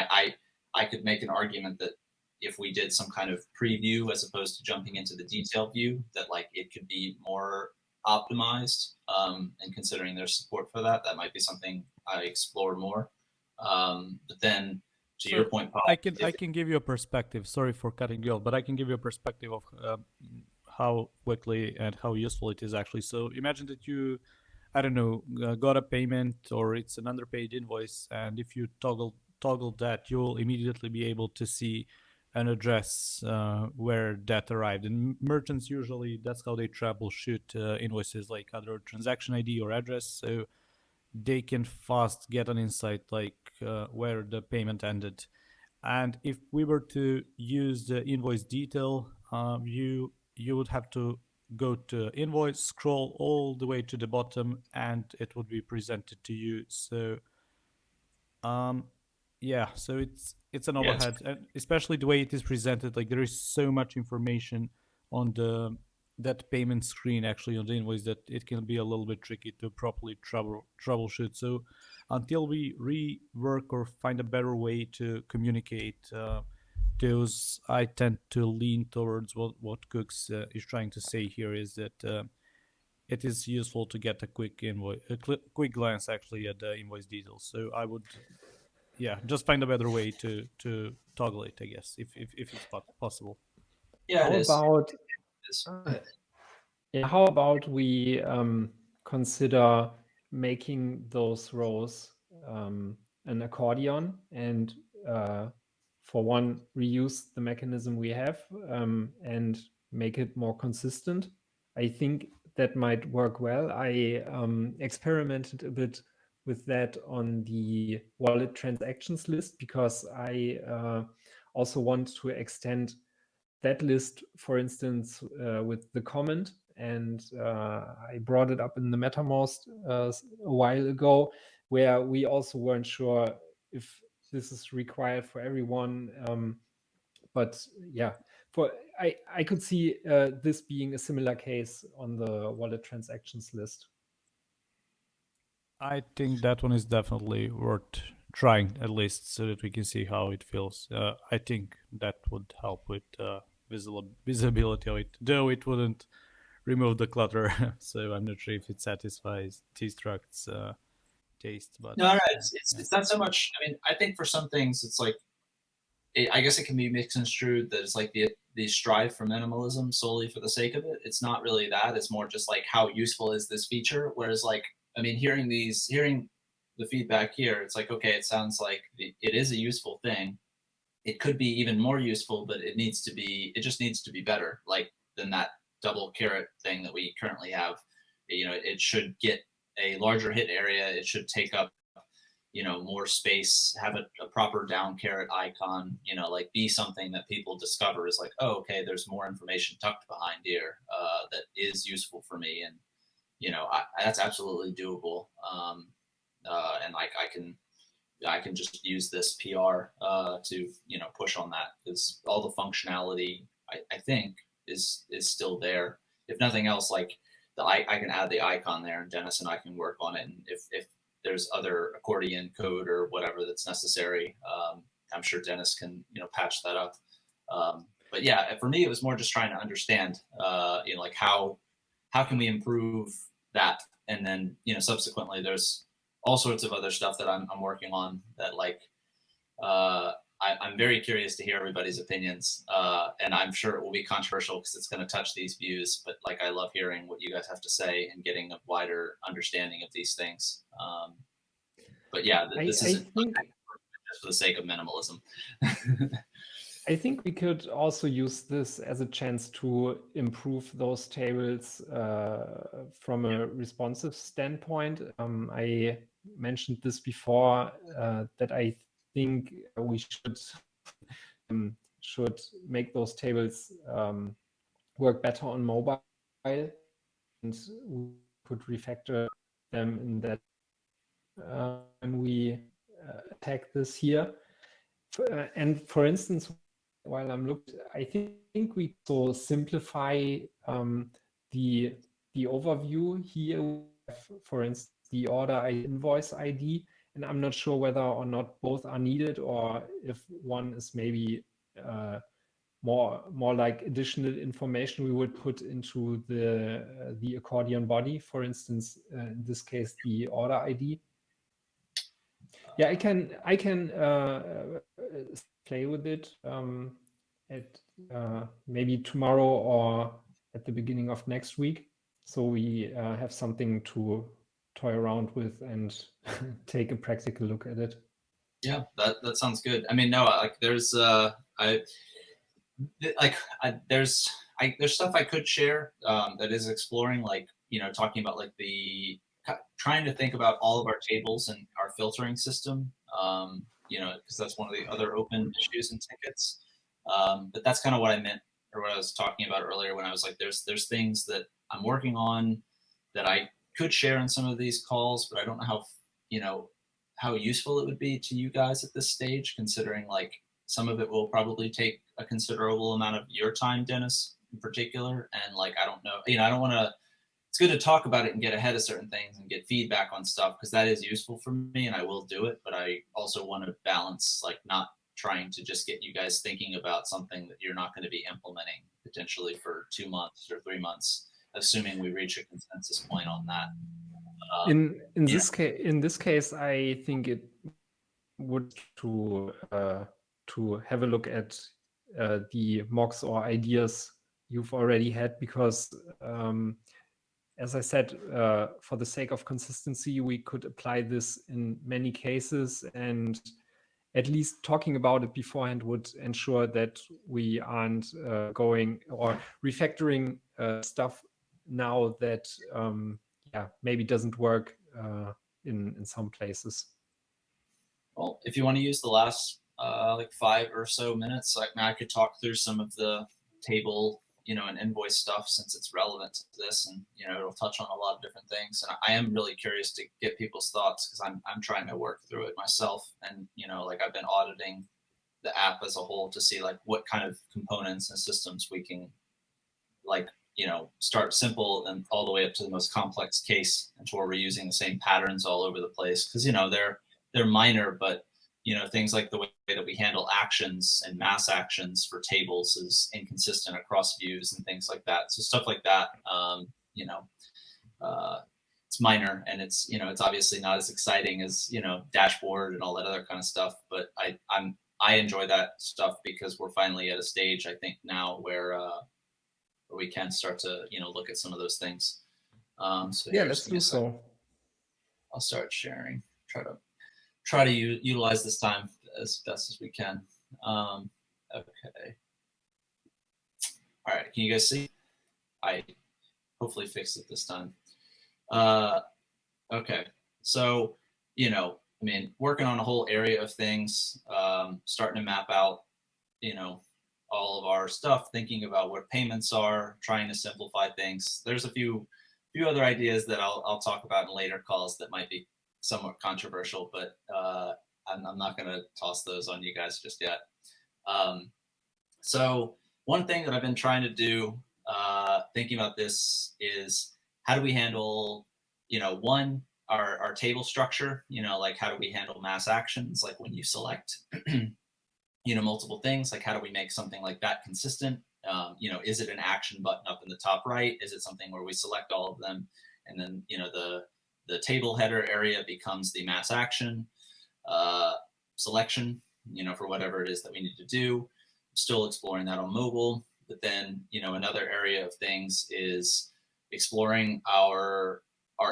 I could make an argument that if we did some kind of preview as opposed to jumping into the detail view, that like it could be more optimized. And considering there's support for that, that might be something I explore more. But then to your point, Paul, I can give you a perspective. Sorry for cutting you off, but I can give you a perspective of how quickly and how useful it is actually. So imagine that you, I don't know, got a payment or it's an underpaid invoice, and if you toggle that, you'll immediately be able to see an address where that arrived. And merchants usually, that's how they troubleshoot invoices, like either transaction ID or address. So they can fast get an insight like where the payment ended. And if we were to use the invoice detail, you would have to go to invoice, scroll all the way to the bottom, and it would be presented to you. So yeah, so it's an overhead, and especially the way it is presented. Like there is so much information on that payment screen actually on the invoice that it can be a little bit tricky to properly troubleshoot. So until we rework or find a better way to communicate those, I tend to lean towards what Cooks is trying to say here, is that it is useful to get a quick glance actually at the invoice details. So I would just find a better way to toggle it, I guess, if it's possible. Yeah, how about we consider making those rows an accordion and for one, reuse the mechanism we have and make it more consistent. I think that might work well. I experimented a bit with that on the wallet transactions list because I also want to extend that list, for instance, with the comment. And I brought it up in the MetaMost a while ago, where we also weren't sure if this is required for everyone. But yeah, I could see this being a similar case on the wallet transactions list. I think that one is definitely worth trying, at least, so that we can see how it feels. I think that would help with visibility of it, though it wouldn't remove the clutter. So I'm not sure if it satisfies T-Struct's taste. But no, it's not so much. I mean, I think for some things, it's like, I guess it can be misconstrued that it's like the strive for minimalism solely for the sake of it. It's not really that. It's more just like, how useful is this feature? Whereas, like, I mean, hearing the feedback here, it's like, okay, it sounds like it is a useful thing. It could be even more useful, but it just needs to be better, like, than that double caret thing that we currently have. It should get a larger hit area. It should take up, more space, have a proper down caret icon, like, be something that people discover is like, oh, okay, there's more information tucked behind here that is useful for me. And, that's absolutely doable. And like, I can just use this PR to, push on that, because all the functionality I think is still there. If nothing else, like, I can add the icon there, and Dennis and I can work on it. And if there's other accordion code or whatever that's necessary, I'm sure Dennis can, patch that up. But yeah, for me, it was more just trying to understand, like, how can we improve that? And then, subsequently, there's all sorts of other stuff that I'm working on that, like, I'm very curious to hear everybody's opinions, and I'm sure it will be controversial because it's going to touch these views. But, like, I love hearing what you guys have to say and getting a wider understanding of these things. But yeah, this isn't just for the sake of minimalism. I think we could also use this as a chance to improve those tables from a responsive standpoint. I mentioned this before, that I think we should make those tables work better on mobile, and we could refactor them in that when we attack this here. And for instance, while I'm looking, I think we so simplify the overview here. We have, for instance, the order invoice ID, and I'm not sure whether or not both are needed, or if one is maybe more like additional information we would put into the accordion body. For instance, in this case, the order ID. Yeah, I can play with it at maybe tomorrow or at the beginning of next week, so we have something to toy around with and take a practical look at it. Yeah, that sounds good. I mean, no, like, there's there's stuff I could share that is exploring, like, talking about, like, trying to think about all of our tables and our filtering system, because that's one of the other open issues in tickets. But that's kind of what I meant, or what I was talking about earlier, when I was like, there's things that I'm working on that I could share in some of these calls, but I don't know how useful it would be to you guys at this stage, considering, like, some of it will probably take a considerable amount of your time, Dennis, in particular. And, like, I don't know, I don't want to, it's good to talk about it and get ahead of certain things and get feedback on stuff, because that is useful for me and I will do it. But I also want to balance, like, not trying to just get you guys thinking about something that you're not going to be implementing potentially for 2 months or 3 months, assuming we reach a consensus point on that. In this case, I think it would to have a look at the mocks or ideas you've already had, because as I said, for the sake of consistency, we could apply this in many cases, and at least talking about it beforehand would ensure that we aren't going or refactoring stuff now that maybe doesn't work in some places. Well, if you want to use the last like 5 or so minutes, like I could talk through some of the table, and invoice stuff, since it's relevant to this, and it'll touch on a lot of different things. And I am really curious to get people's thoughts, because I'm trying to work through it myself, and like I've been auditing the app as a whole to see like what kind of components and systems we can like start simple and all the way up to the most complex case, and to where we're using the same patterns all over the place, because they're minor, but things like the way that we handle actions and mass actions for tables is inconsistent across views and things like that. So stuff like that, it's minor, and it's it's obviously not as exciting as dashboard and all that other kind of stuff. But I enjoy that stuff, because we're finally at a stage, I think, now where we can start to look at some of those things. So yeah, let's do so. I'll start sharing. Try to utilize this time as best as we can. Okay. All right. Can you guys see? I hopefully fixed it this time. Okay. So, working on a whole area of things, starting to map out, all of our stuff, thinking about what payments are, trying to simplify things. There's a few other ideas that I'll talk about in later calls that might be somewhat controversial, but I'm not going to toss those on you guys just yet. So one thing that I've been trying to do, thinking about this, is how do we handle, our table structure, like how do we handle mass actions, like when you select, multiple things, like how do we make something like that consistent? Is it an action button up in the top right? Is it something where we select all of them, and then, the table header area becomes the mass action selection, for whatever it is that we need to do. I'm still exploring that on mobile. But then, another area of things is exploring our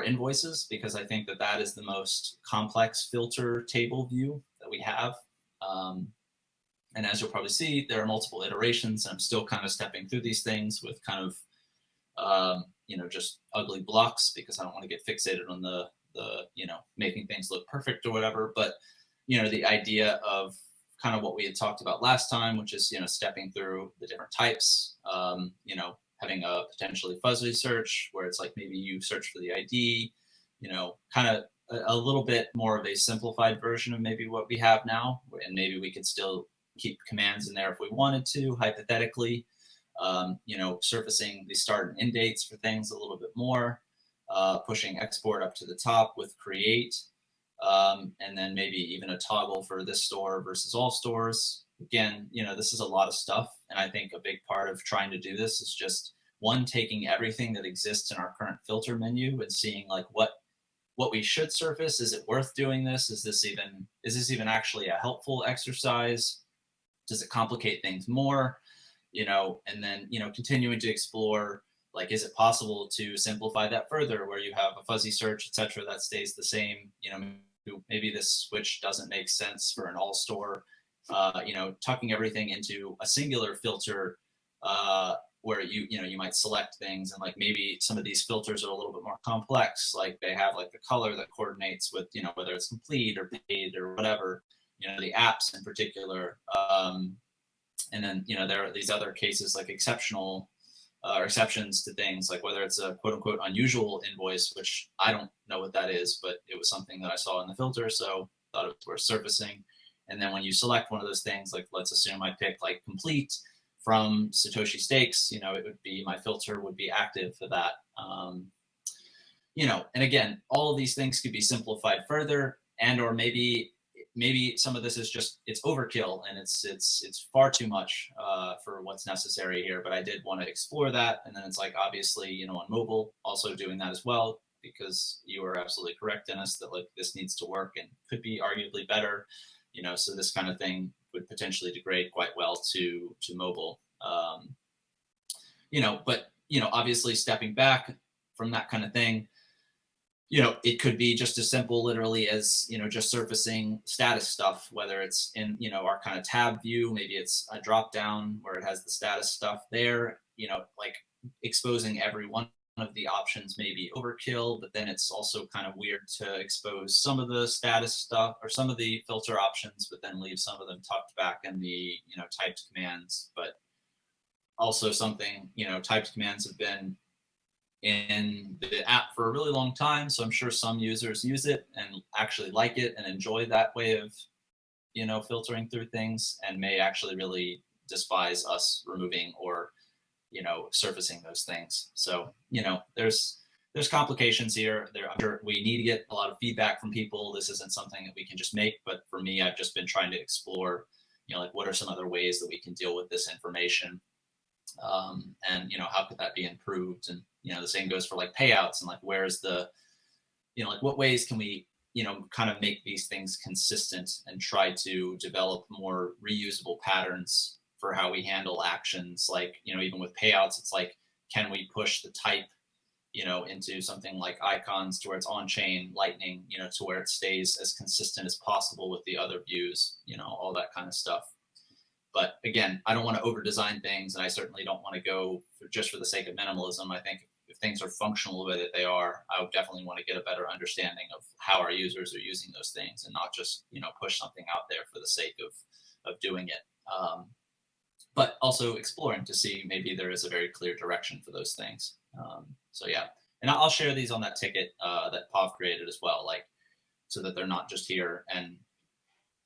invoices, because I think that is the most complex filter table view that we have. And as you'll probably see, there are multiple iterations, and I'm still kind of stepping through these things with kind of just ugly blocks, because I don't want to get fixated on the making things look perfect or whatever. But the idea of kind of what we had talked about last time, which is stepping through the different types, having a potentially fuzzy search, where it's like maybe you search for the ID, kind of a little bit more of a simplified version of maybe what we have now, and maybe we could still keep commands in there if we wanted to, hypothetically. Surfacing the start and end dates for things a little bit more, pushing export up to the top with create, and then maybe even a toggle for this store versus all stores. Again, this is a lot of stuff, and I think a big part of trying to do this is just, one, taking everything that exists in our current filter menu and seeing like what we should surface. Is it worth doing this? Is this even actually a helpful exercise? Does it complicate things more? And then, continuing to explore, like, is it possible to simplify that further, where you have a fuzzy search, etc., that stays the same? Maybe this switch doesn't make sense for an all store, tucking everything into a singular filter, where you might select things, and like maybe some of these filters are a little bit more complex, like they have like the color that coordinates with, whether it's complete or paid or whatever, the apps in particular. And then, there are these other cases like exceptional or exceptions to things, like whether it's a quote unquote unusual invoice, which I don't know what that is, but it was something that I saw in the filter, so thought it was worth surfacing. And then when you select one of those things, like let's assume I pick like complete from Satoshi Stakes, it would be, my filter would be active for that. And again, all of these things could be simplified further, and or maybe some of this is just, it's overkill and it's far too much for what's necessary here. But I did want to explore that. And then it's like, obviously, on mobile, also doing that as well, because you are absolutely correct, Dennis, that like this needs to work and could be arguably better. So this kind of thing would potentially degrade quite well to mobile. But obviously stepping back, from that kind of thing. It could be just as simple literally as, just surfacing status stuff, whether it's in, our kind of tab view, maybe it's a drop down where it has the status stuff there, like exposing every one of the options may be overkill, but then it's also kind of weird to expose some of the status stuff or some of the filter options, but then leave some of them tucked back in the, typed commands. But also something, typed commands have been in the app for a really long time. So I'm sure some users use it and actually like it and enjoy that way of, filtering through things, and may actually really despise us removing or, surfacing those things. So, there's complications here. We need to get a lot of feedback from people. This isn't something that we can just make, but for me, I've just been trying to explore, like what are some other ways that we can deal with this information? And, how could that be improved? And, the same goes for like payouts and like, where's the, like what ways can we, kind of make these things consistent and try to develop more reusable patterns for how we handle actions. Like, even with payouts, it's like, can we push the type, into something like icons to where it's on chain, lightning, to where it stays as consistent as possible with the other views, all that kind of stuff. But again, I don't want to over design things, and I certainly don't want to go just for the sake of minimalism. I think if things are functional the way that they are, I would definitely want to get a better understanding of how our users are using those things, and not just, push something out there for the sake of doing it. But also exploring to see maybe there is a very clear direction for those things. So yeah, and I'll share these on that ticket that Pav created as well, like so that they're not just here. And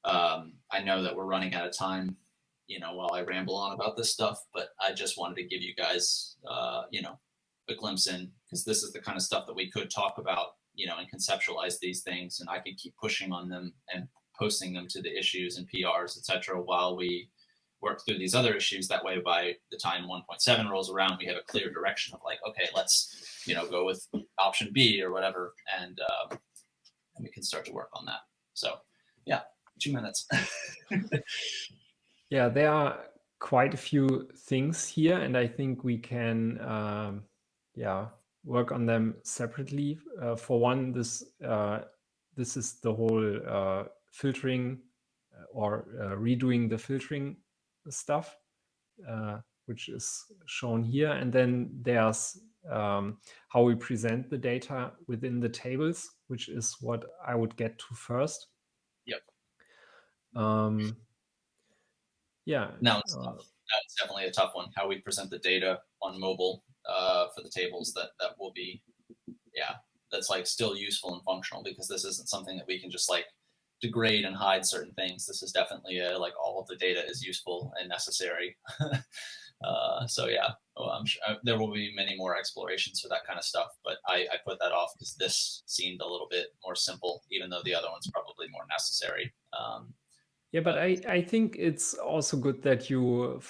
I know that we're running out of time, while I ramble on about this stuff, but I just wanted to give you guys, a glimpse in, because this is the kind of stuff that we could talk about, and conceptualize these things, and I could keep pushing on them and posting them to the issues and PRs, etc., while we work through these other issues. That way, by the time 1.7 rolls around, we have a clear direction of like, okay, let's, go with option B or whatever, and we can start to work on that. So yeah, 2 minutes. Yeah, there are quite a few things here, and I think we can, work on them separately. For one, this is the whole filtering or redoing the filtering stuff, which is shown here. And then there's how we present the data within the tables, which is what I would get to first. Yep. Yeah. No, that's definitely a tough one. How we present the data on mobile for the tables, that will be, that's like still useful and functional, because this isn't something that we can just like degrade and hide certain things. This is definitely like all of the data is useful and necessary. So yeah, I'm sure there will be many more explorations for that kind of stuff, but I put that off because this seemed a little bit more simple, even though the other one's probably more necessary. Yeah, but I think it's also good that you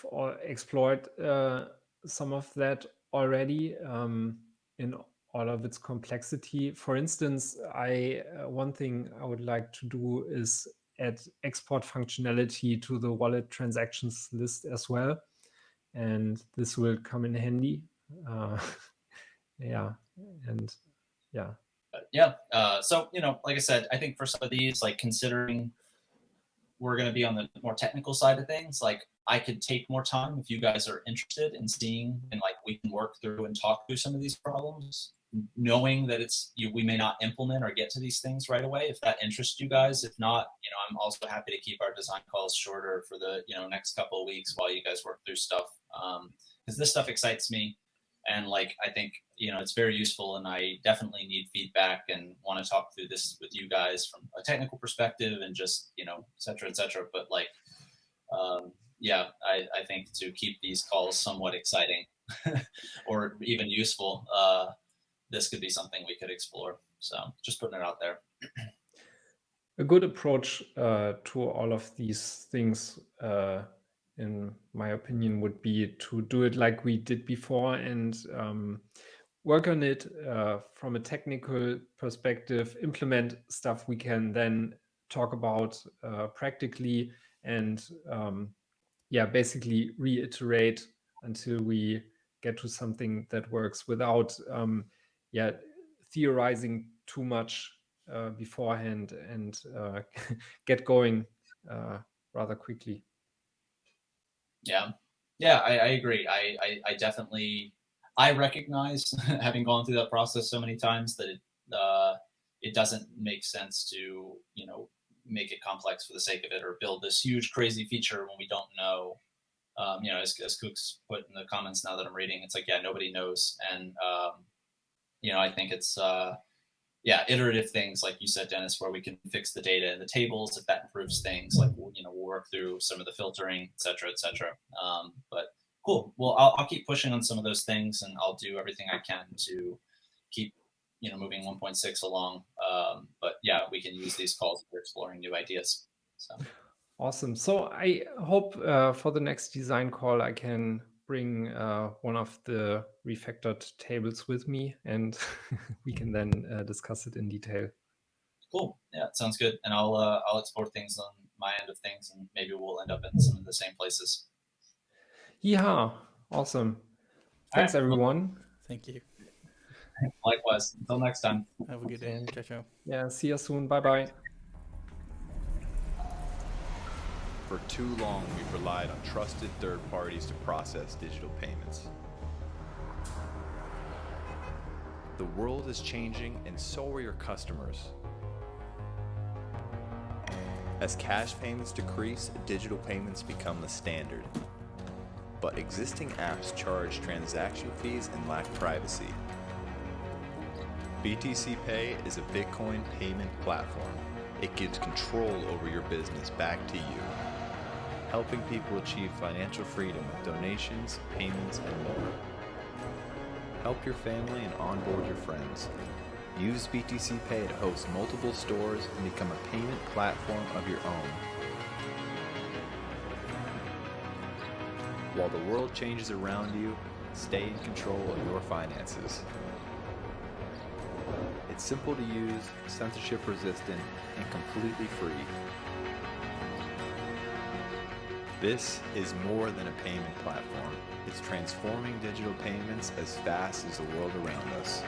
explored some of that already in all of its complexity. For instance, one thing I would like to do is add export functionality to the wallet transactions list as well, and this will come in handy. Yeah, and yeah. So like I said, I think for some of these, like considering we're going to be on the more technical side of things, like I could take more time if you guys are interested in seeing, and like we can work through and talk through some of these problems, knowing that we may not implement or get to these things right away, if that interests you guys. If not, I'm also happy to keep our design calls shorter for the next couple of weeks while you guys work through stuff, because this stuff excites me. And like, I think, it's very useful, and I definitely need feedback and want to talk through this with you guys from a technical perspective and just, et cetera, et cetera. But like, I think to keep these calls somewhat exciting or even useful, this could be something we could explore. So just putting it out there. A good approach to all of these things, in my opinion, would be to do it like we did before and work on it from a technical perspective, implement stuff we can then talk about practically, and basically reiterate until we get to something that works without theorizing too much beforehand and get going rather quickly. Yeah, I agree. I definitely, I recognize, having gone through that process so many times, that it doesn't make sense to, make it complex for the sake of it, or build this huge crazy feature when we don't know. As Kook's put in the comments now that I'm reading, it's like, yeah, nobody knows. And, I think it's, iterative things, like you said, Dennis, where we can fix the data in the tables if that improves things. Like, we'll work through some of the filtering, et cetera, et cetera. But cool. Well, I'll keep pushing on some of those things, and I'll do everything I can to keep, moving 1.6 along. But yeah, we can use these calls for exploring new ideas. So. Awesome. So I hope for the next design call, I can bring one of the refactored tables with me, and we can then discuss it in detail. Cool. Yeah, it sounds good. And I'll explore things on my end of things, and maybe we'll end up in some of the same places. Yeah. Awesome. Thanks, everyone. Thank you. Likewise. Until next time. Have a good day. Ciao, ciao. Yeah. See you soon. Bye-bye. For too long, we've relied on trusted third parties to process digital payments. The world is changing, and so are your customers. As cash payments decrease, digital payments become the standard. But existing apps charge transaction fees and lack privacy. BTCPay is a Bitcoin payment platform. It gives control over your business back to you, helping people achieve financial freedom with donations, payments, and more. Help your family and onboard your friends. Use BTCPay to host multiple stores and become a payment platform of your own. While the world changes around you, stay in control of your finances. It's simple to use, censorship resistant, and completely free. This is more than a payment platform. It's transforming digital payments as fast as the world around us.